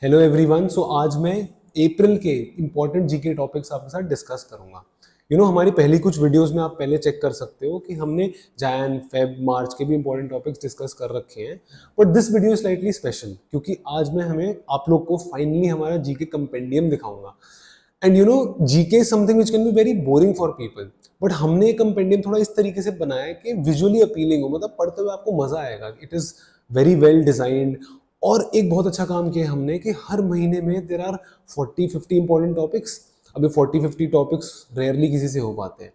Hello everyone. सो आज मैं अप्रैल के इंपॉर्टेंट जीके टॉपिक्स आपके साथ डिस्कस करूंगा। हमारी पहली कुछ वीडियोस में आप पहले चेक कर सकते हो कि हमने जैन फेब मार्च के भी इंपॉर्टेंट टॉपिक्स डिस्कस कर रखे हैं। But this video slightly special क्योंकि आज मैं हमें आप लोग को फाइनली हमारा जीके कंपेंडियम दिखाऊंगा। And GK is something which can be very boring for people, but हमने ये कंपेंडियम थोड़ा इस तरीके से बनाया है कि विजुअली अपीलिंग हो, मतलब पढ़ते हुए आपको मजा आएगा। It is very well designed. और एक बहुत अच्छा काम किया हमने कि हर महीने में देर आर 40-50 इंपॉर्टेंट टॉपिक्स। अभी 40-50 टॉपिक्स रेयरली किसी से हो पाते हैं।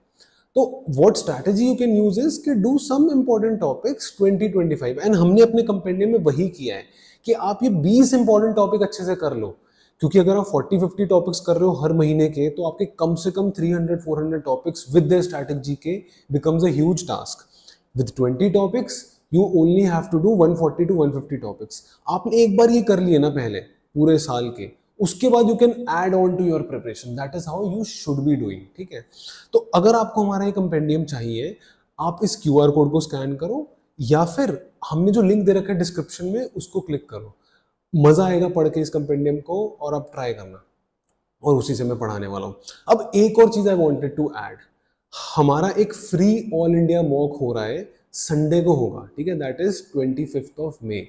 तो what strategy you can use is कि do some important topics 20-25। And हमने अपने कंपेंडियम में वही किया है कि आप ये 20 इंपॉर्टेंट टॉपिक अच्छे से कर लो, क्योंकि अगर आप 40-50 टॉपिक्स कर रहे हो हर महीने के, तो आपके कम से कम 300-400 topics with the static GK becomes a huge task. With 20 topics you only have to do 140 to 150 topics. आपने एक बार ये कर लिए ना पहले पूरे साल के, उसके बाद you can add on to your preparation. That is how you should be doing. ठीक है, तो अगर आपको हमारा ये कंपेंडियम चाहिए, आप इस क्यूआर कोड को स्कैन करो या फिर हमने जो लिंक दे रखा है डिस्क्रिप्शन में उसको क्लिक करो। मजा आएगा पढ़ के इस कंपेंडियम को, और आप ट्राई करना, और उसी से मैं पढ़ाने वाला हूं। अब एक और चीज आई वांटेड टू ऐड, हमारा एक फ्री ऑल इंडिया मॉक हो रहा है, संडे को होगा। ठीक है, दैट इज 25 मई।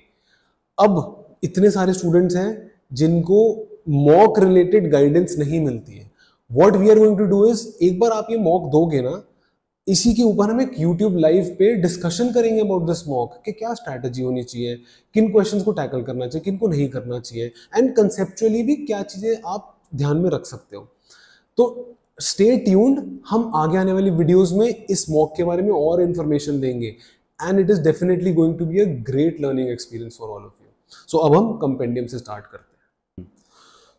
अब इतने सारे स्टूडेंट्स हैं जिनको मॉक रिलेटेड गाइडेंस नहीं मिलती है। What we are going to do is, एक बार आप ये मॉक दोगे ना, इसी के ऊपर हम एक यूट्यूब लाइव पे डिस्कशन करेंगे अबाउट दिस मॉक कि क्या स्ट्रैटेजी होनी चाहिए, किन क्वेश्चंस को टैकल करना चाहिए, किन को नहीं करना चाहिए, एंड कंसेप्चुअली भी क्या चीजें आप ध्यान में रख सकते हो। तो स्टे ट्यून्ड, हम आगे आने वाली वीडियोस में इस मॉक के बारे में और इंफॉर्मेशन देंगे, and it is definitely going to be a great learning experience for all of you. So अब हम कंपेंडियम से स्टार्ट करते हैं।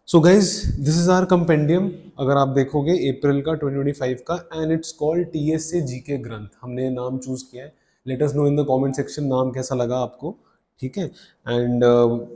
So guys, this is our compendium. अगर आप देखोगे अप्रैल का 2025 का, and it's called TSA GK ग्रंथ। हमने नाम चूज किया है। Let us know in the comment section नाम कैसा लगा आपको। ठीक है, एंड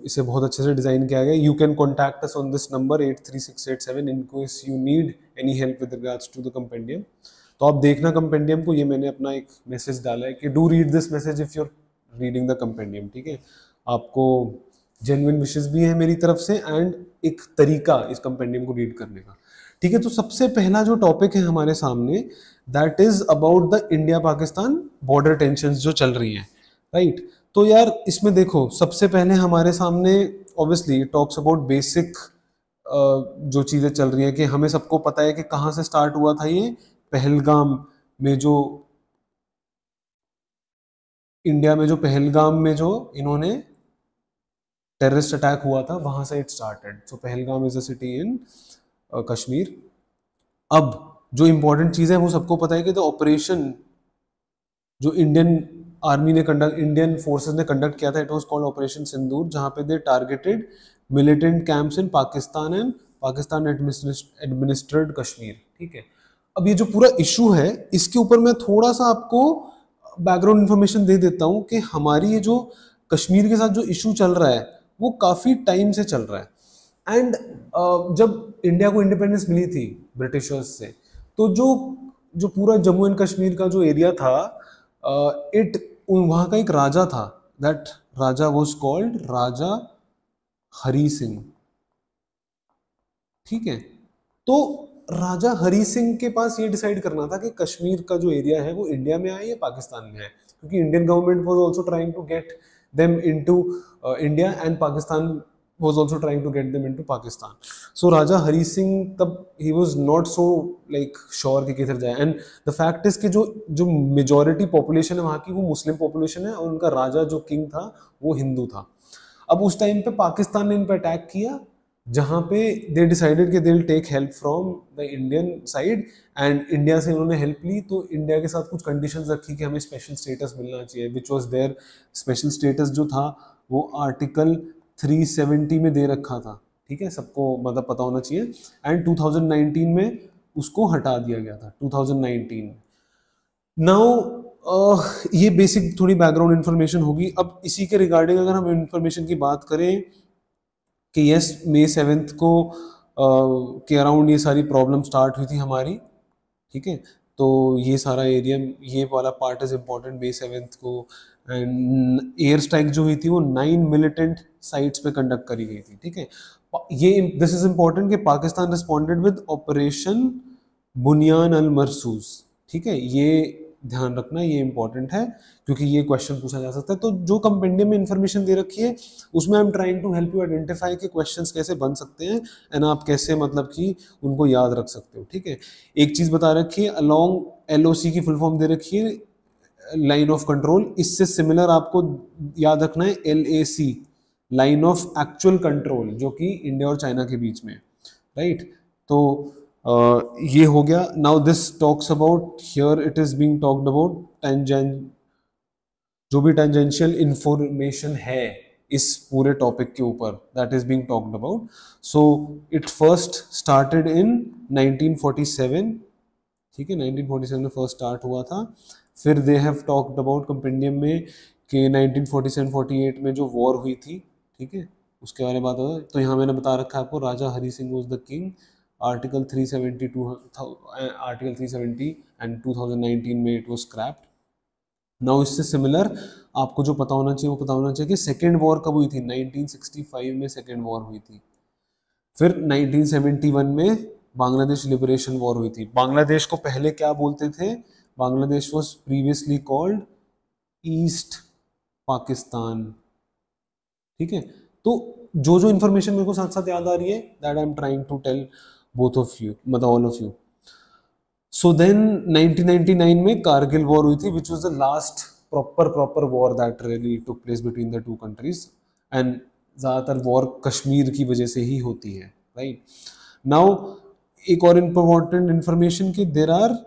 इसे बहुत अच्छे से डिजाइन किया गया। You can contact us on this number 83687 in case you need any help with regards to the compendium. तो आप देखना कंपेंडियम को, ये मैंने अपना एक मैसेज डाला है कि do read this message if you are reading the compendium. ठीक है, आपको जेन्युइन विशेस भी है मेरी तरफ से, एंड एक तरीका इस कंपेंडियम को रीड करने का। ठीक है, तो सबसे पहला जो टॉपिक है हमारे सामने, that is about the India Pakistan border tensions जो चल रही हैं, राइट। तो यार इसमें देखो, सबसे पहले हमारे सामने ऑब्वियसली टॉक्स अबाउट बेसिक जो चीजें चल रही हैं, कि हमें सबको पता है कि कहाँ से स्टार्ट हुआ था ये पहलगाम में, जो इंडिया में जो पहलगाम में जो इन्होंने टेररिस्ट अटैक हुआ था, वहां से it started. So Pahalgam is a city in Kashmir. अब जो इंपॉर्टेंट चीज है वो सबको पता है कि द ऑपरेशन जो इंडियन फोर्सेस ने कंडक्ट किया था, it was called operation Sindoor, जहां पे they targeted militant camps in Pakistan and Pakistan administered Kashmir. ठीक है, अब ये जो पूरा इशू है, इसके ऊपर मैं थोड़ा सा आपको बैकग्राउंड इंफॉर्मेशन दे देता हूँ कि हमारी ये जो कश्मीर के साथ जो इशू चल रहा है वो काफी टाइम से चल रहा है। एंड जब इंडिया को इंडिपेंडेंस मिली थी ब्रिटिशर्स से, तो जो जो पूरा जम्मू एंड कश्मीर का जो एरिया था, वहां का एक राजा था, दैट राजा वाज कॉल्ड राजा हरी सिंह। ठीक है, तो राजा हरी सिंह के पास ये डिसाइड करना था कि कश्मीर का जो एरिया है वो इंडिया में आए या पाकिस्तान में आए, क्योंकि Indian government was also trying to get them into India, and Pakistan was also trying to get them into Pakistan. So Raja Hari Singh तब he was not so like sure कि किधर जाए, and the fact is कि जो majority population है वहाँ की वो मुस्लिम population है, और उनका राजा जो किंग था वो हिंदू था। अब उस टाइम पे पाकिस्तान ने इन पे अटैक किया, जहाँ पे दे डिसाइडेड कि they will take help from the Indian side, and India से उन्होंने हेल्प ली। तो इंडिया के साथ कुछ कंडीशंस रखी कि हमें स्पेशल स्टेटस मिलना चाहिए, which was there. Special status जो था वो आर्टिकल 370 में दे रखा था। ठीक है, सबको मतलब पता होना चाहिए। एंड 2019 में उसको हटा दिया गया था, 2019 में। नाउ ये बेसिक थोड़ी बैकग्राउंड इन्फॉर्मेशन होगी। अब इसी के रिगार्डिंग अगर हम इन्फॉर्मेशन की बात करें कि यस, May 7 को के अराउंड ये सारी प्रॉब्लम स्टार्ट हुई थी हमारी। ठीक है, तो ये सारा एरिया, ये वाला पार्ट इज इम्पोर्टेंट। May 7 को एंड एयर स्ट्राइक जो हुई थी वो 9 मिलिटेंट साइट्स पे कंडक्ट करी गई थी, ठीक है। ये दिस इज इंपॉर्टेंट कि Pakistan responded with operation Bunyan al मरसूस, ठीक है, ये ध्यान रखना, ये इंपॉर्टेंट है क्योंकि ये क्वेश्चन पूछा जा सकता है। तो जो कंपेंडियम में इंफॉर्मेशन दे रखी है उसमें I am trying to help you identify कि क्वेश्चंस कैसे बन सकते हैं एंड आप कैसे मतलब कि उनको याद रख सकते हो, ठीक है। एक चीज बता रखी है, अलोंग एलओसी की फुल फॉर्म दे रखी है, लाइन ऑफ कंट्रोल। इससे सिमिलर आपको याद रखना है LAC, line of actual control, जो कि इंडिया और चाइना के बीच में, राइट। तो ये हो गया। Now this talks about, here it is being talked about tangent, जो भी टेंजेंशियल इंफॉर्मेशन है इस पूरे टॉपिक के ऊपर, that is being talked about. So it first started in 1947, ठीक है, 1947 में फर्स्ट स्टार्ट हुआ था। फिर they have talked about compendium में कि 1947-48 में जो वॉर हुई थी, ठीक है, उसके बारे में बात होगा। तो यहाँ मैंने बता रखा है आपको, Raja Hari Singh was the king, article 372, article 370 and 2019 में इट वाज स्क्रैप्ड। नाउ इससे सिमिलर आपको जो पता होना चाहिए वो पता होना चाहिए कि सेकेंड वॉर कब हुई थी। 1965 में सेकेंड वॉर हुई थी। फिर 1971 में बांग्लादेश लिबरेशन वॉर हुई थी। बांग्लादेश को पहले क्या बोलते थे? Bangladesh was previously called east Pakistan, ठीक है। तो जो जो इन्फॉर्मेशन मेरे को साथ साथ याद आ रही है, that I am trying to tell both of you, मतलब all of you. So then 1999 में कारगिल वॉर हुई थी, which was the last proper war that really took place between the two countries, and ज़्यादातर वॉर कश्मीर की वजह से ही होती है, राइट। नाउ एक और इम्पोर्टेंट इंफॉर्मेशन कि देर आर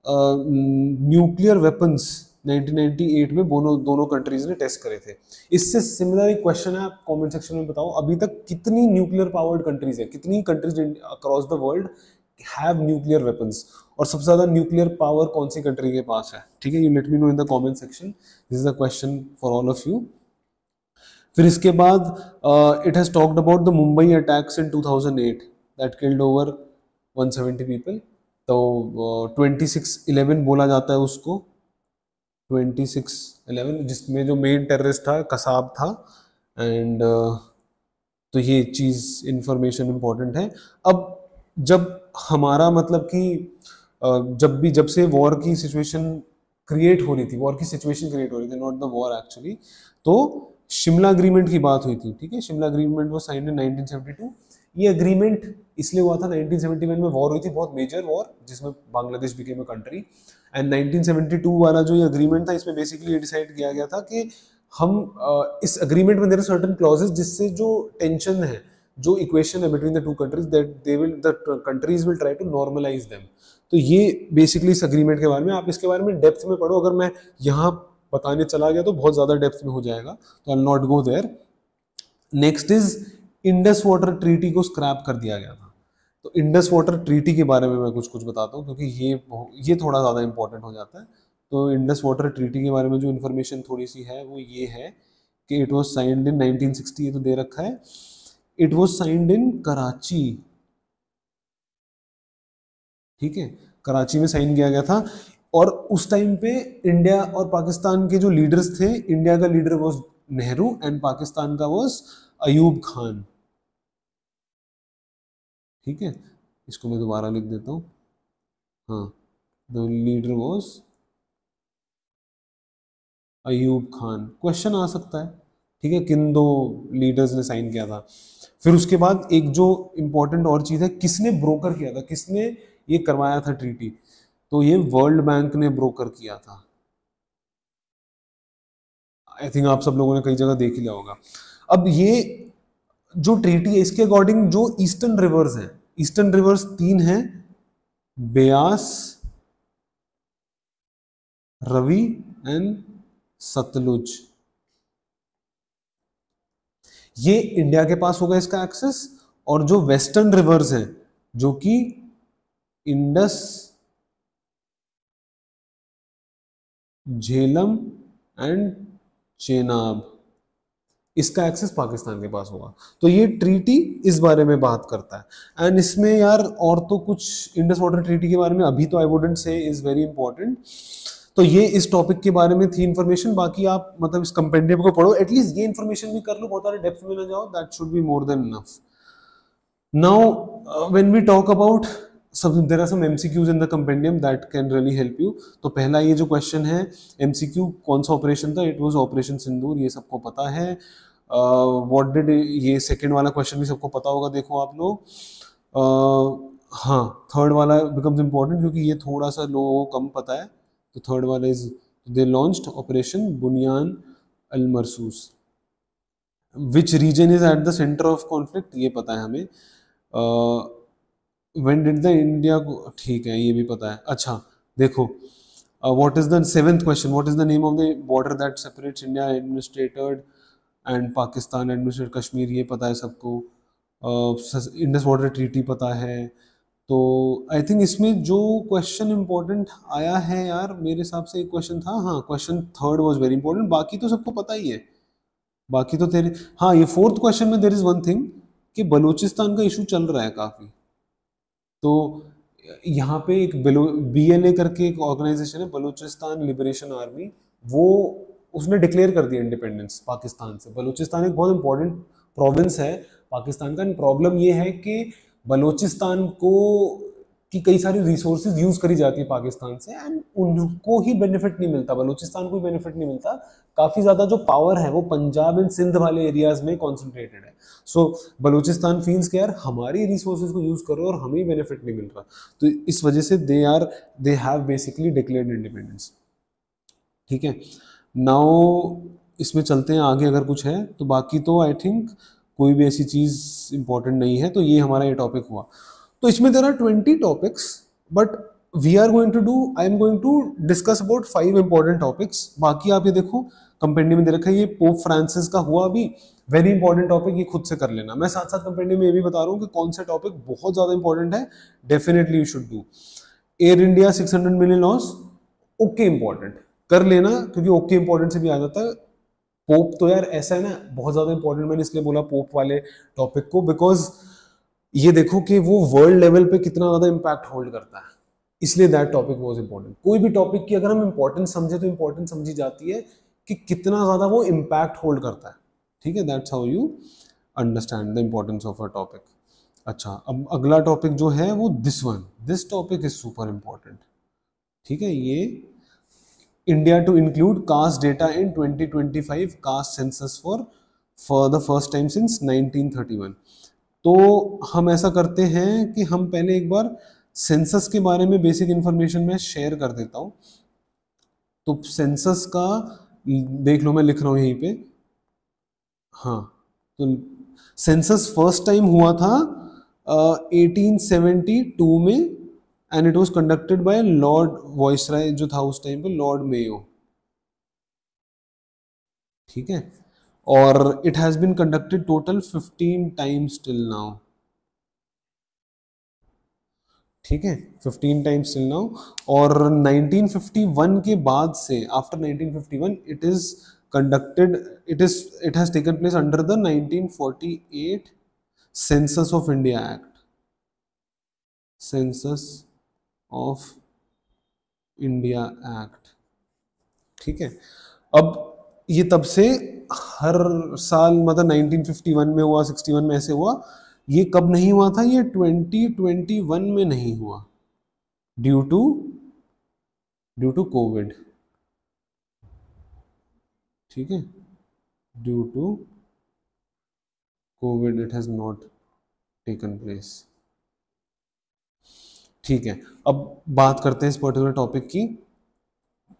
न्यूक्लियर वेपन्स 1998 में दोनों कंट्रीज ने टेस्ट करे थे। इससे सिमिलर एक क्वेश्चन है, आप कमेंट सेक्शन में बताओ अभी तक कितनी न्यूक्लियर पावर्ड कंट्रीज है, कितनी countries across the world have nuclear weapons, और सबसे ज्यादा न्यूक्लियर पावर कौन सी कंट्री के पास है, ठीक है। You let me know in the comment section, this is a question for all of you. फिर इसके बाद it has talked about the Mumbai attacks in 2008 that killed over 170 people. तो 26/11 बोला जाता है उसको, 26/11, जिसमें जो मेन टेररिस्ट था कसाब था, एंड तो ये चीज़ इंफॉर्मेशन इंपॉर्टेंट है। अब जब हमारा मतलब कि जब से वॉर की सिचुएशन क्रिएट हो रही थी, वॉर की सिचुएशन क्रिएट हो रही थी, नॉट द वॉर एक्चुअली, तो शिमला अग्रीमेंट की बात हुई थी, ठीक है। शिमला अग्रीमेंट वो साइंड इन 1972। ये अग्रीमेंट इसलिए हुआ था, 1971 में वॉर हुई थी, बहुत मेजर वॉर, जिसमें Bangladesh became a country, and 1972 वाला जो ये अग्रीमेंट था, इसमें बेसिकली ये डिसाइड किया गया था कि हम इस अग्रीमेंट में देयर आर सर्टेन क्लॉजेस जिससे जो टेंशन है, जो इक्वेशन है between the two countries, that they will the countries will try to normalise them. तो ये बेसिकली इस अग्रीमेंट के बारे में, आप इसके बारे में डेप्थ में पढ़ो। अगर मैं यहाँ बताने चला गया तो बहुत ज्यादा डेप्थ में हो जाएगा, तो I not go there. Next is Indus water treaty को स्क्रैप कर दिया गया था। तो इंडस वाटर ट्रीटी के बारे में मैं कुछ बताता हूँ, क्योंकि ये थोड़ा ज़्यादा इंपॉर्टेंट हो जाता है। तो इंडस वाटर ट्रीटी के बारे में जो इन्फॉर्मेशन थोड़ी सी है वो ये है कि इट वाज साइंड इन 1960, ये तो दे रखा है। It was signed in Karachi, ठीक है, कराची में साइन किया गया था। और उस टाइम पे इंडिया और पाकिस्तान के जो लीडर्स थे, इंडिया का leader was Nehru and Pakistan का वाज अयूब खान, ठीक है। इसको मैं दोबारा लिख देता हूँ, हाँ, the leader was Ayub Khan. Question आ सकता है, ठीक है, किन दो लीडर्स ने साइन किया था। फिर उसके बाद एक जो इंपॉर्टेंट और चीज है, किसने ब्रोकर किया था, किसने ये करवाया था ट्रीटी, तो ये वर्ल्ड बैंक ने ब्रोकर किया था। आई थिंक आप सब लोगों ने कई जगह देख ही लिया होगा। अब ये जो ट्रीटी है, इसके अकॉर्डिंग जो ईस्टर्न रिवर्स हैं, ईस्टर्न रिवर्स 3 हैं, ब्यास, रवि एंड सतलुज, ये इंडिया के पास होगा इसका एक्सेस। और जो वेस्टर्न रिवर्स हैं, जो कि इंडस, झेलम एंड चेनाब, इसका एक्सेस पाकिस्तान के पास होगा। तो ये ट्रीटी इस बारे में बात करता है। एंड इसमें यार और तो कुछ इंडस वाटर ट्रीटी के बारे में अभी तो आई वुडंट से इज वेरी इंपॉर्टेंट। तो ये इस टॉपिक के बारे में थी इन्फॉर्मेशन। बाकी आप मतलब इस कंपेंडियम को पढ़ो, एटलीस्ट ये इन्फॉर्मेशन भी कर लो, बहुत सारे डेप्थ में ना जाओ, that should be more than enough. Now when we talk about there are some MCQs in the compendium that can really help you. तो पहला ये जो क्वेश्चन है एमसीक्यू, कौन सा ऑपरेशन था, इट वाज ऑपरेशन सिंदूर, ये सबको पता है। व्हाट डिड, ये सेकंड वाला क्वेश्चन भी सबको पता होगा, देखो आप लोग। हाँ, थर्ड वाला बिकम्स इंपॉर्टेंट क्योंकि ये थोड़ा सा लोगों को कम पता है। तो थर्ड वाला is they launched operation Bunyan al Marsoos. Which region is at the centre of conflict, ये पता है हमें। व्हेन डिड द इंडिया, ठीक है ये भी पता है। अच्छा देखो, what is the seventh question, what is the name of the border that separates India administrated and Pakistan administrated Kashmir, ये पता है सबको। इंडस वाटर ट्रीटी पता है। तो आई थिंक इसमें जो क्वेश्चन इंपॉर्टेंट आया है यार, मेरे हिसाब से एक क्वेश्चन था, हाँ question third was very important, बाकी तो सबको पता ही है। बाकी तो तेरे, हाँ ये फोर्थ क्वेश्चन में देयर इज वन थिंग कि बलूचिस्तान का इशू चल रहा है काफी। तो यहाँ पे एक BLA करके एक ऑर्गेनाइजेशन है, बलूचिस्तान लिबरेशन आर्मी, वो उसने डिक्लेयर कर दिया इंडिपेंडेंस पाकिस्तान से। बलूचिस्तान एक बहुत इंपॉर्टेंट प्रोविंस है पाकिस्तान का। प्रॉब्लम ये है कि बलूचिस्तान को की कई सारी रिसोर्सेज यूज करी जाती है पाकिस्तान से, एंड उनको ही बेनिफिट नहीं मिलता, बलूचिस्तान को ही बेनिफिट नहीं मिलता। काफी ज्यादा जो पावर है वो पंजाब एंड सिंध वाले एरियाज में कॉन्सेंट्रेटेड है। सो बलूचिस्तान फील्स के यार हमारी रिसोर्सेज को यूज करो और हमें बेनिफिट नहीं मिल रहा, तो इस वजह से they have basically declared independence. ठीक है, नाउ इसमें चलते हैं आगे अगर कुछ है तो। बाकी तो आई थिंक कोई भी ऐसी चीज इंपॉर्टेंट नहीं है। तो ये हमारा ये टॉपिक हुआ। तो इसमें there are 20 topics, but we are going to do, I am going to discuss about 5 important topics. बाकी आप ये देखो कंपेंडियम में दे रखा है, ये पोप फ्रांसिस का हुआ अभी, वेरी इंपॉर्टेंट टॉपिक, ये खुद से कर लेना। मैं साथ साथ कंपेंडियम में ये भी बता रहा हूँ कि कौन सा टॉपिक बहुत ज्यादा इंपॉर्टेंट है, definitely you should do. Air India 600 million loss, okay important कर लेना, क्योंकि ओके इंपॉर्टेंट से भी आ जाता है। पोप तो यार ऐसा है ना, बहुत ज्यादा इंपॉर्टेंट, मैंने इसलिए बोला पोप वाले टॉपिक को, बिकॉज ये देखो कि वो वर्ल्ड लेवल पे कितना ज्यादा इंपैक्ट होल्ड करता है, इसलिए दैट टॉपिक वाज इंपॉर्टेंट। कोई भी टॉपिक की अगर हम इंपॉर्टेंस समझे तो इंपॉर्टेंस समझी जाती है कि कितना ज्यादा वो इंपैक्ट होल्ड करता है। ठीक है, that's how you understand the importance of a topic. अच्छा, अब अगला टॉपिक जो है वो this one, this topic is super important. ठीक है, ये India to include caste data in 2025 caste census for the first time since 1931। तो हम ऐसा करते हैं कि हम पहले एक बार सेंसस के बारे में बेसिक इंफॉर्मेशन में शेयर कर देता हूं। तो सेंसस का देख लो, मैं लिख रहा हूं यहीं पे। हाँ, तो सेंसस फर्स्ट टाइम हुआ था 1872 में, and it was conducted by lord viceroy जो था उस टाइम पे, लॉर्ड मेयो। ठीक है, और it has been conducted total 15 times till now. ठीक है, 15 टाइम्स टिल नाउ। और 1951 के बाद से, after 1951 it is conducted, it has taken place under the 1948 census of India act, census of India act. ठीक है, अब ये तब से हर साल, मतलब 1951 में हुआ, 61 में ऐसे हुआ। ये कब नहीं हुआ था, ये 2021 में नहीं हुआ, ड्यू टू कोविड। ठीक है, due to COVID it has not taken place. ठीक है, अब बात करते हैं इस पर्टिकुलर टॉपिक की।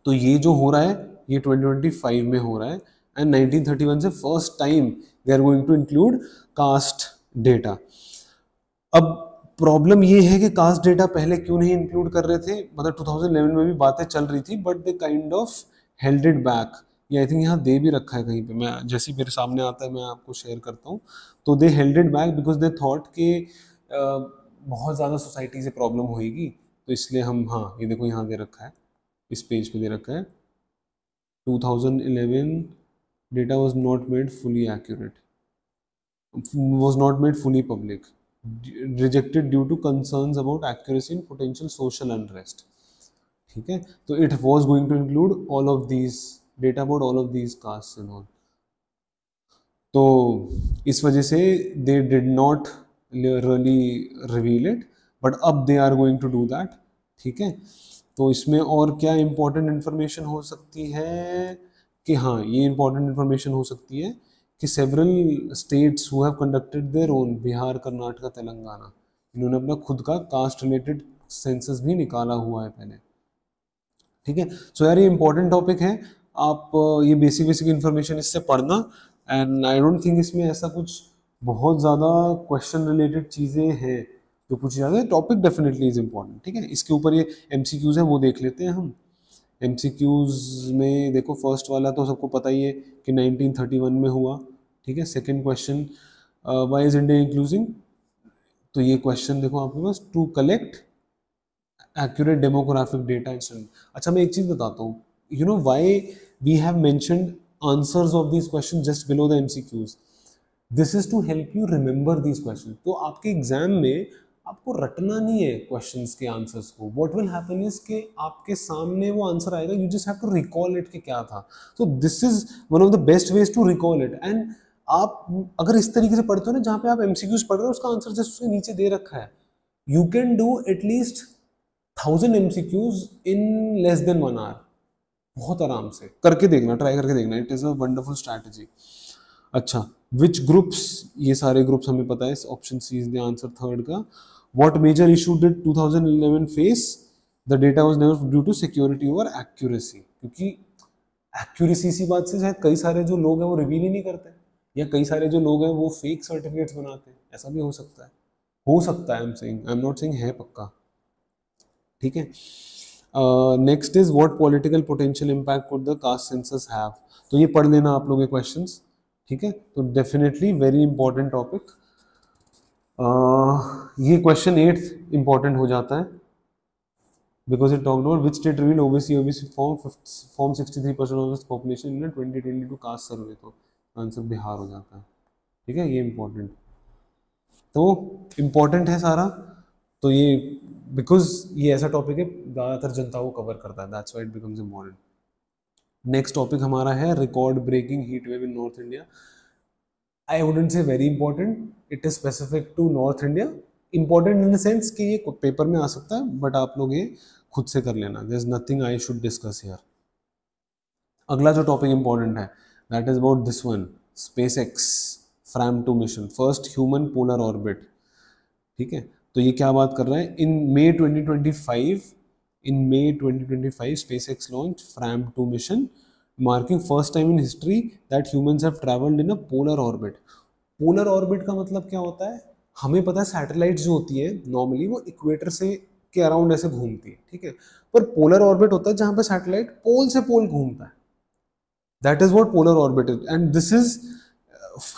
तो ये जो हो रहा है ये 2025 में हो रहा है, एंड 1931 से first time they are going to include caste data. अब प्रॉब्लम ये है कि कास्ट डेटा पहले क्यों नहीं इंक्लूड कर रहे थे, मतलब 2011 में भी बातें चल रही थी, but they kind of held it back. ये आई थिंक यहाँ दे भी रखा है कहीं पे, मैं जैसे मेरे सामने आता है मैं आपको शेयर करता हूँ। तो दे held it back because they thought कि बहुत ज़्यादा सोसाइटी से प्रॉब्लम होगी, तो इसलिए हम, हाँ ये देखो यहाँ दे रखा है, इस पेज पे दे रखा है 2011 data was not made fully accurate, was not made fully public, rejected due to concerns about accuracy and potential social unrest. ठीक है, तो it was going to include all of these data about all of these caste and all. तो इस वजह से they did not really reveal it, but अब they are going to do that. ठीक है, तो इसमें और क्या इंपॉर्टेंट इन्फॉर्मेशन हो सकती है कि हाँ, ये इंपॉर्टेंट इन्फॉर्मेशन हो सकती है कि several states who have conducted their own, Bihar, Karnataka, Telangana, इन्होंने अपना खुद का कास्ट रिलेटेड सेंसस भी निकाला हुआ है पहले। ठीक है, सो यार ये इंपॉर्टेंट टॉपिक है, आप ये बेसिक बेसिक इन्फॉर्मेशन इससे पढ़ना। एंड आई डोंट थिंक इसमें ऐसा कुछ बहुत ज़्यादा क्वेश्चन रिलेटेड चीज़ें हैं जो पूछी जाती है। Topic definitely is important. ठीक है, इसके ऊपर ये MCQs है वो देख लेते हैं हम। MCQs में देखो, फर्स्ट वाला तो सबको पता ही है कि 1931 में हुआ। ठीक है, second question, why is India inclusive, तो ये क्वेश्चन देखो आपके पास, to collect accurate demographic data and अच्छा मैं एक चीज बताता हूँ, you know why we have mentioned answers of these questions just below the MCQs, this is to help you remember these questions। तो आपके एग्जाम में आपको रटना नहीं है क्वेश्चंस के आंसर्स को, what will happen is कि आपके सामने वो आंसर आएगा, you just have to recall it कि क्या था। तो this is one of the best ways to recall it। and आप अगर इस तरीके से पढ़ते हो ना, जहाँ पे आप MCQs पढ़ रहे हो उसका आंसर जस्ट उसके नीचे दे रखा है, you can do at least 1000 MCQs in less than 1 hour, बहुत आराम से करके देखना, ट्राई करके देखना, it is a wonderful strategy. अच्छा, विच ग्रुप्स, ये सारे ग्रुप्स हमें पता है, option C is the answer third का। What major issue did 2011 face, the data was never due to security over accuracy, क्योंकि एक्यूरेसी सी बात से शायद कई सारे जो लोग हैं वो रिवील ही नहीं करते, या कई सारे जो लोग हैं वो फेक सर्टिफिकेट्स बनाते हैं, ऐसा भी हो सकता है, I am saying, I am not saying है पक्का। ठीक है, next is what political potential impact could the caste census have, तो ये पढ़ लेना आप लोग ये क्वेश्चंस। ठीक है, तो डेफिनेटली वेरी इंपॉर्टेंट टॉपिक। ये क्वेश्चन 8th इंपॉर्टेंट हो जाता है, because it talked about which state reveal OBC form 63% of its population in 2022 cast सर्वे, तो आंसर बिहार हो जाता है। ठीक है, ये इंपॉर्टेंट, तो इंपॉर्टेंट है सारा, तो ये बिकॉज ये ऐसा टॉपिक है ज़्यादातर जनता को कवर करता है, that's why it becomes important. Next topic हमारा है record breaking heat wave in north India. I wouldn't say very important, it is specific to north India, important in the sense कि ये paper में आ सकता है, but आप लोग ये खुद से कर लेना, there is nothing I should discuss here. अगला जो टॉपिक इंपॉर्टेंट है that is about this one, SpaceX Fram 2 mission, first human polar orbit. ठीक है, तो ये क्या बात कर रहा है, in May 2025 SpaceX launched Fram 2 mission, marking first time in history that humans have travelled in a polar orbit. Polar orbit का मतलब क्या होता है, हमें पता है सैटेलाइट जो होती है नॉर्मली वो इक्वेटर से के अराउंड ऐसे घूमती है। ठीक है, पर पोलर ऑर्बिट होता है जहां पे सैटेलाइट पोल से पोल घूमता है, that is what polar orbit is, and this is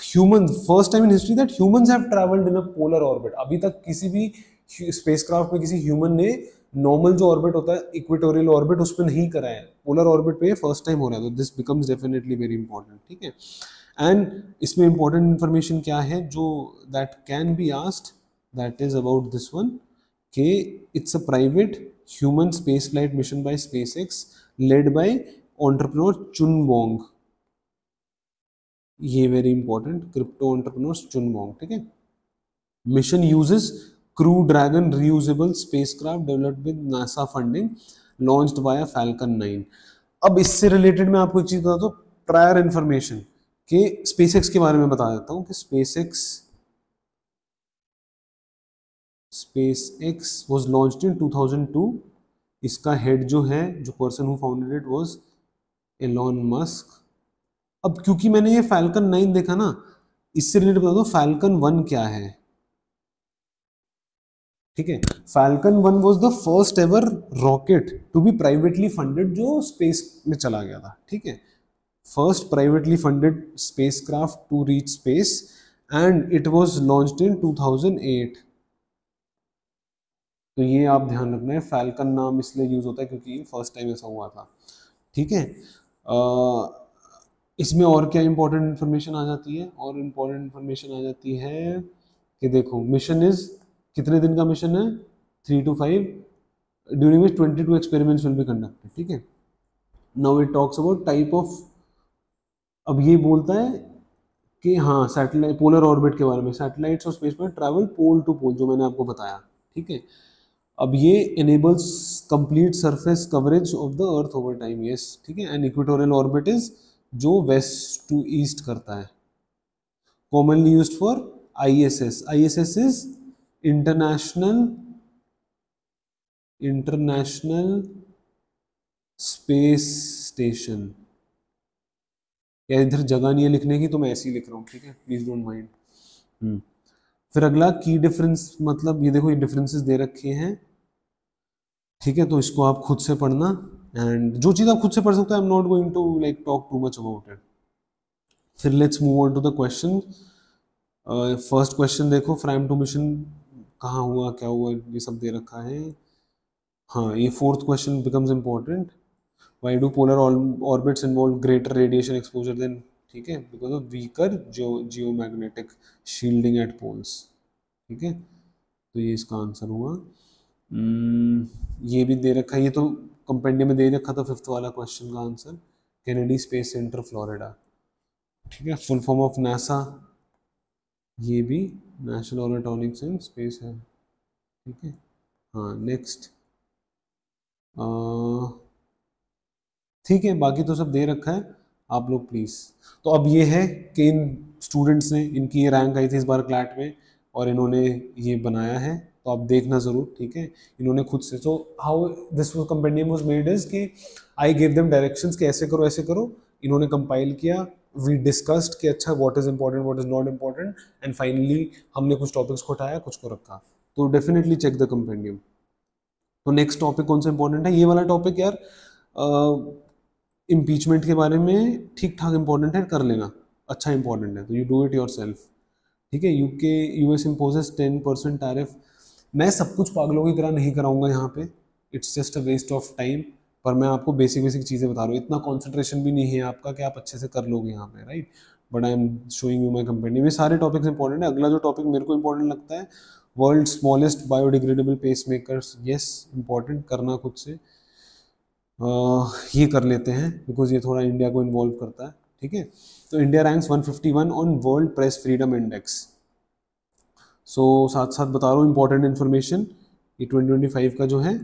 humans, first time in history that humans have traveled in a polar orbit। अभी तक किसी भी स्पेसक्राफ्ट में किसी ह्यूमन ने नॉर्मल जो ऑर्बिट होता है इक्वेटोरियल ऑर्बिट उस पर नहीं करा है, पोलर ऑर्बिट पे फर्स्ट टाइम हो रहा है, तो this becomes definitely very important. ठीक है, एंड इसमें इंपॉर्टेंट इन्फॉर्मेशन क्या है जो that can be asked, that is about this one, कि it's a private human space flight mission by SpaceX led by entrepreneur Chun Wang, ये very important, crypto entrepreneur Chun Wang. ठीक है, mission uses Crew Dragon reusable spacecraft developed with NASA funding, launched via falcon 9। अब इससे related मैं आपको एक चीज बता दूं, प्रायर इंफॉर्मेशन कि SpaceX के बारे में बता देता हूं कि SpaceX was launched in 2002, इसका हेड जो है, जो person who founded it was Elon Musk. अब क्योंकि मैंने ये फैल्कन 9 देखा ना, इससे रिलेटेड बता दो फैल्कन 1 क्या है। ठीक है, Falcon 1 was the first ever rocket to be privately funded जो स्पेस में चला गया था। ठीक है, first privately funded spacecraft to reach space, and it was launched in 2008। तो ये आप ध्यान रखना है, फैल्कन नाम इसलिए यूज होता है क्योंकि फर्स्ट टाइम ऐसा हुआ था। ठीक है, इसमें और क्या इंपॉर्टेंट इन्फॉर्मेशन आ जाती है, और इंपॉर्टेंट इन्फॉर्मेशन आ जाती है कि देखो मिशन इज कितने दिन का मिशन है, 3 to 5 during which 22 experiments will be conducted, ठीक है। Now it talks about type of, अब ये बोलता है कि हाँ सैटेलाइट पोलर ऑर्बिट के बारे में, सैटेलाइट्स और स्पेस में ट्रैवल पोल टू पोल, जो मैंने आपको बताया, ठीक है। अब ये enables complete surface coverage of the earth over time, yes, ठीक है। एंड इक्वेटोरियल ऑर्बिट इज जो वेस्ट टू ईस्ट करता है, commonly used for ISS. ISS is international space station. या इधर जगह नहीं है लिखने की तो मैं ऐसे ही लिख रहा हूँ, ठीक है, प्लीज डोंट माइंड। फिर अगला की डिफरेंस, मतलब ये देखो ये डिफरेंसेस दे रखे हैं, ठीक है, तो इसको आप खुद से पढ़ना, एंड जो चीज़ आप खुद से पढ़ सकते हो, I am not going to like talk too much about it. फिर let's move on to the question. First question देखो, फ्रैम टू मिशन कहाँ हुआ, क्या हुआ, ये सब दे रखा है। हाँ, ये fourth question becomes important. Why do polar orbits involve greater radiation exposure then, ठीक है, because of weaker geomagnetic shielding at poles, ठीक है। तो ये इसका आंसर हुआ। ये भी दे रखा है, ये तो कंपेंडियम में दे रखा था, फिफ्थ वाला क्वेश्चन का answer Kennedy space centre Florida, ठीक है। फुल फॉर्म ऑफ नासा, ये भी नेशनल ऑर्बिटॉनिक्स एंड स्पेस है, ठीक है। हाँ नेक्स्ट, ठीक है, बाकी तो सब दे रखा है, आप लोग प्लीज़। तो अब ये है कि इन स्टूडेंट्स ने, इनकी ये रैंक आई थी इस बार क्लैट में, और इन्होंने ये बनाया है, तो आप देखना ज़रूर, ठीक है। इन्होंने खुद से, so how this compendium was made is कि आई गिव देम डायरेक्शंस कि ऐसे करो ऐसे करो, इन्होंने कंपाइल किया, वी डिस्कस्ड कि अच्छा what is important what is not important, and finally हमने कुछ टॉपिक्स को उठाया, कुछ को रखा। तो डेफिनेटली चेक द कंपेंडियम। तो नेक्स्ट टॉपिक कौन सा इंपॉर्टेंट है, ये वाला टॉपिक यार इम्पीचमेंट के बारे में ठीक ठाक इंपॉर्टेंट है, कर लेना, अच्छा इंपॉर्टेंट है, तो you do it your self, ठीक है। US imposes 10% tariff. मैं सब कुछ पागलों की तरह नहीं कराऊंगा यहाँ पे, it's just a waste of time, पर मैं आपको बेसिक बेसिक चीज़ें बता रहा हूँ, इतना कॉन्सेंट्रेशन भी नहीं है आपका कि आप अच्छे से कर लोगे यहाँ पे, right. But I am showing you my compendium, ये सारे टॉपिक्स इंपॉर्टेंट है। अगला जो टॉपिक मेरे को इंपॉर्टेंट लगता है, world smallest biodegradable pacemakers, yes important, करना खुद से। ये कर लेते हैं बिकॉज ये थोड़ा इंडिया को इन्वॉल्व करता है, ठीक है। तो India ranks 151 on world press freedom index. So साथ साथ बता रहा हूँ इंपॉर्टेंट इन्फॉर्मेशन, ये 2025 का जो है,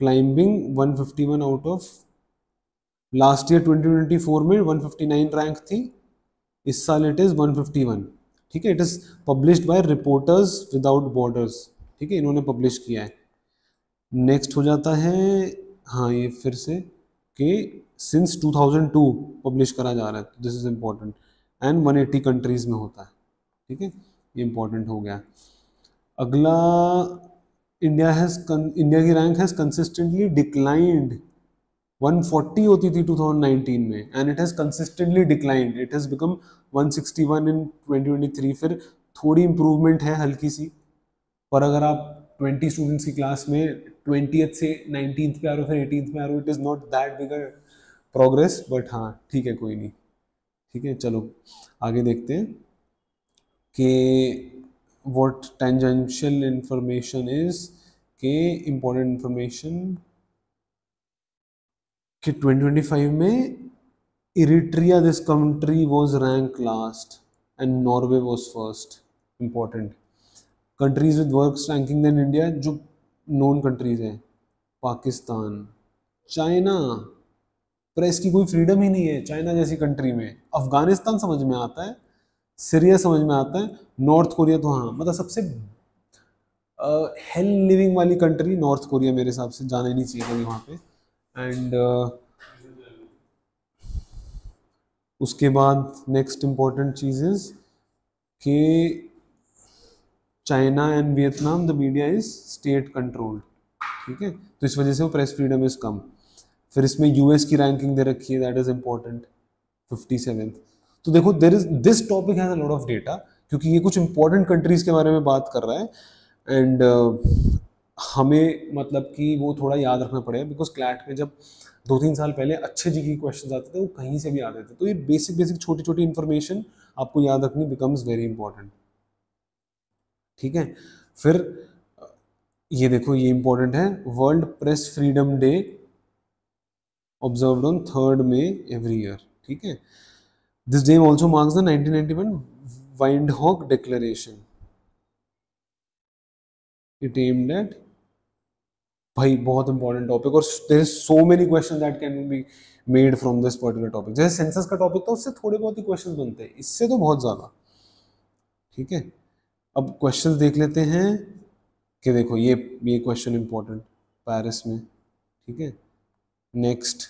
climbing 151 out of, last year 2024 में 159 रैंक थी, इस साल इट इज़ 151, ठीक है। It is published by reporters without borders, ठीक है, इन्होंने पब्लिश किया है। नेक्स्ट हो जाता है, हाँ ये फिर से कि सिंस 2002 पब्लिश करा जा रहा है, this is important, and 180 countries में होता है, ठीक है, ये इंपॉर्टेंट हो गया। अगला, इंडिया की रैंक हैज कंसिस्टेंटली डिक्लाइंड, 140 होती थी 2019 में, and it has consistently declined, it has become 161 इन 2023। फिर थोड़ी इंप्रूवमेंट है हल्की सी, पर अगर आप 20 स्टूडेंट्स की क्लास में 20th से 19th पे आ रहे हो, फिर 18th में आ रहे हो, it is not that big progress, but हाँ ठीक है, कोई नहीं, ठीक है। चलो आगे देखते हैं कि व्हाट टेंजेंशियल इंफॉर्मेशन इज, के इम्पोर्टेंट इंफॉर्मेशन कि 2025 में Eritrea this country was rank last and Norway was first. Important countries with works ranking then India, जो नोन कंट्रीज हैं, पाकिस्तान, चाइना, प्रेस की कोई फ्रीडम ही नहीं है चाइना जैसी कंट्री में, अफगानिस्तान समझ में आता है, सीरिया समझ में आता है, नॉर्थ कोरिया तो हाँ, मतलब सबसे हेल लिविंग वाली कंट्री नॉर्थ कोरिया, मेरे हिसाब से जाना ही नहीं चाहिए कभी वहाँ पे। एंड उसके बाद नेक्स्ट इम्पॉर्टेंट चीज़ इज कि China and Vietnam the media is state controlled, ठीक है, तो इस वजह से वो प्रेस फ्रीडम इज कम। फिर इसमें यूएस की रैंकिंग दे रखी है, दैट इज इम्पोर्टेंट, 57th। तो देखो there is, this topic has a lot of data, क्योंकि ये कुछ इंपॉर्टेंट कंट्रीज के बारे में बात कर रहा है, एंड हमें मतलब कि वो थोड़ा याद रखना पड़ेगा, बिकॉज क्लैट में जब 2-3 साल पहले अच्छे जी के क्वेश्चन आते थे वो कहीं से भी आते थे, तो ये बेसिक बेसिक छोटी छोटी इन्फॉर्मेशन आपको याद रखनी बिकम्स वेरी इंपॉर्टेंट, ठीक है। फिर ये देखो ये इंपॉर्टेंट है, world press freedom day observed on 3rd May every year, ठीक है। This day also marks the 1991 Windhoek declaration, it aimed at, भाई बहुत इंपॉर्टेंट टॉपिक, और there is so many question that can be made from this particular topic. जैसे census का topic था उससे थोड़े बहुत ही क्वेश्चंस बनते हैं, इससे तो बहुत ज्यादा, ठीक है। अब क्वेश्चंस देख लेते हैं कि देखो ये क्वेश्चन इंपॉर्टेंट पेरिस में, ठीक है। Next,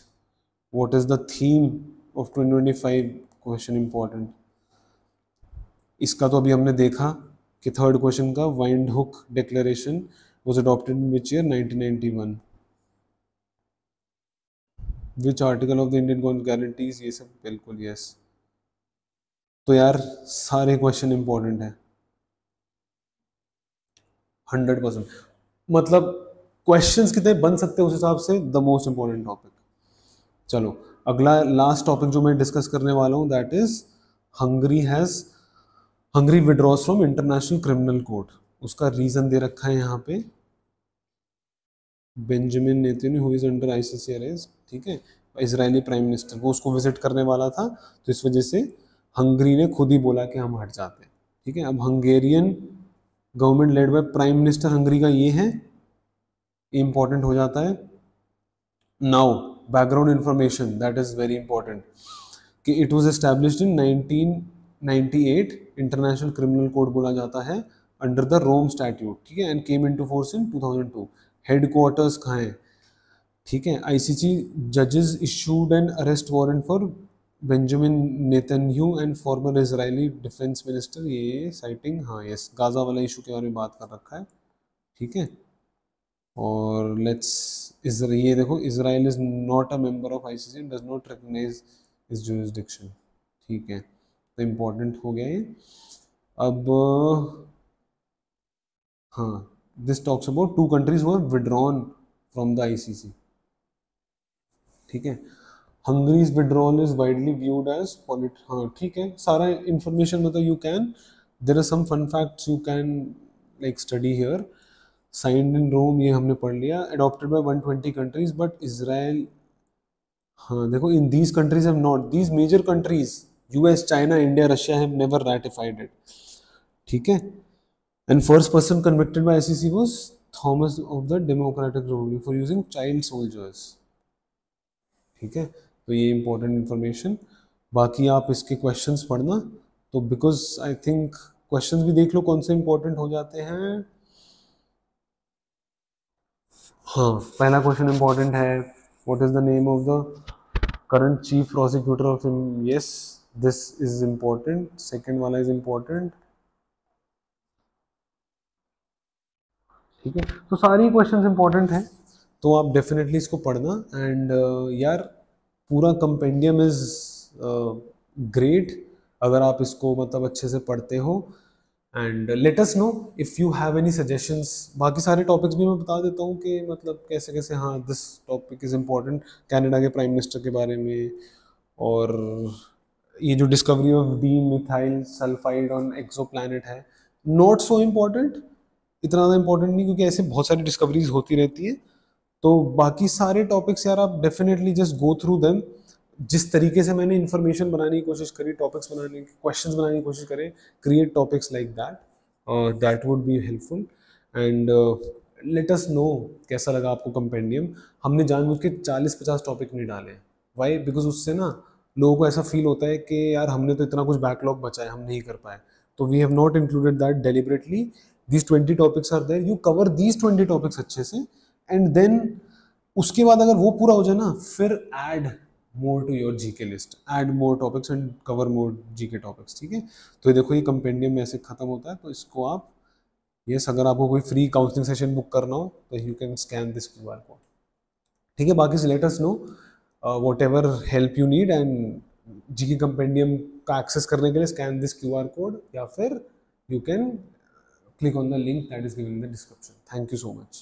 what is the theme of 2025, question important. इसका तो अभी हमने देखा कि थर्ड क्वेश्चन का, वाइंडहुक declaration was adopted in which year, 1991, which article of the Indian government guarantees, ये सब बिल्कुल यस। तो यार सारे क्वेश्चन इंपॉर्टेंट है 100%, मतलब क्वेश्चंस कितने बन सकते हैं उस हिसाब से द मोस्ट इंपॉर्टेंट टॉपिक। चलो अगला लास्ट टॉपिक जो मैं डिस्कस करने वाला हूँ, that is Hungary withdraws from international criminal court. उसका रीजन दे रखा है यहाँ पे, Benjamin Netanyahu who is under ICC arrest, ठीक है, इजरायली प्राइम मिनिस्टर, वो उसको विजिट करने वाला था, तो इस वजह से हंगरी ने खुद ही बोला कि हम हट जाते हैं, ठीक है। अब Hungarian government led by prime minister Hungary का ये है, इंपॉर्टेंट हो जाता है। Now background information that is very important, कि it was established in 1998, international criminal code बोला जाता है, अंडर द रोम स्टैट्यूट, ठीक है, and came into force in 2002। Headquarters कहाँ है, ठीक है, आईसीसी जजेस issued an arrest warrant for Benjamin Netanyahu and former Israeli defence minister, ये साइटिंग, हाँ यस, गाजा वाला इशू के बारे में बात कर रखा है, ठीक है। और ये देखो, Israel is not a member of ICC and does not recognise its jurisdiction, ठीक है, तो इम्पोर्टेंट हो गया ये। अब हाँ, this talks about 2 countries who have withdrawn from the ICC, ठीक है। Hungary's withdrawal is widely viewed as हाँ ठीक है, सारा इंफॉर्मेशन मतलब you can, there are some fun facts you can like study here. Signed in Rome, ये हमने पढ़ लिया, adopted by 120 countries, but Israel, हाँ देखो, in these countries have not, these major countries US, China, India, Russia have never ratified it, ठीक है। And first person convicted by ICC was Thomas of the democratic Republic for using child soldiers, ठीक है। तो ये important information, बाकी आप इसके questions पढ़ना, तो बिकॉज आई थिंक क्वेश्चंस भी देख लो कौन से इंपॉर्टेंट हो जाते हैं। हाँ, पहला क्वेश्चन इंपॉर्टेंट है, what is the name of the current chief prosecutor of, yes this is important. Second वाला इज इंपॉर्टेंट, ठीक है। तो सारी क्वेश्चंस इंपॉर्टेंट हैं, तो आप डेफिनेटली इसको पढ़ना। एंड यार पूरा कंपेंडियम इज ग्रेट अगर आप इसको मतलब अच्छे से पढ़ते हो। And let us know if you have any suggestions. बाकी सारे टॉपिक्स भी मैं बता देता हूँ कि मतलब कैसे कैसे, हाँ this topic is important, Canada के प्राइम मिनिस्टर के बारे में, और ये जो discovery of D methyl sulphide on exoplanet है, नॉट सो इम्पॉर्टेंट, इतना ज़्यादा इंपॉर्टेंट नहीं, क्योंकि ऐसे बहुत सारी डिस्कवरीज होती रहती है। तो बाकी सारे टॉपिक्स यार आप definitely just go through them. जिस तरीके से मैंने इन्फॉर्मेशन बनाने की कोशिश करी, टॉपिक्स बनाने की, क्वेश्चंस बनाने की कोशिश करें, create topics like that, that would be helpful. And let us no कैसा लगा आपको कंपेंडियम। हमने जानबूझ के 40-50 टॉपिक नहीं डाले, वाई, बिकॉज उससे ना लोगों को ऐसा फील होता है कि यार हमने तो इतना कुछ बैकलॉग बचा है, हम नहीं कर पाए। तो we have not included that deliberately. these 20 topics are there, you cover these 20 topics अच्छे से, and then उसके बाद अगर वो पूरा हो जाए ना, फिर add more to your GK list, add more topics and cover more GK topics, ठीक है। तो ये देखो, ये कंपेंडियम में ऐसे खत्म होता है, तो इसको आप, यस, अगर आपको कोई फ्री काउंसलिंग सेशन बुक करना हो तो you can scan this QR code, ठीक है। बाकी late us know what ever help you need, and GK compendium का एक्सेस करने के लिए स्कैन दिस QR कोड, या फिर you can click on the link that is given in the description. Thank you so much.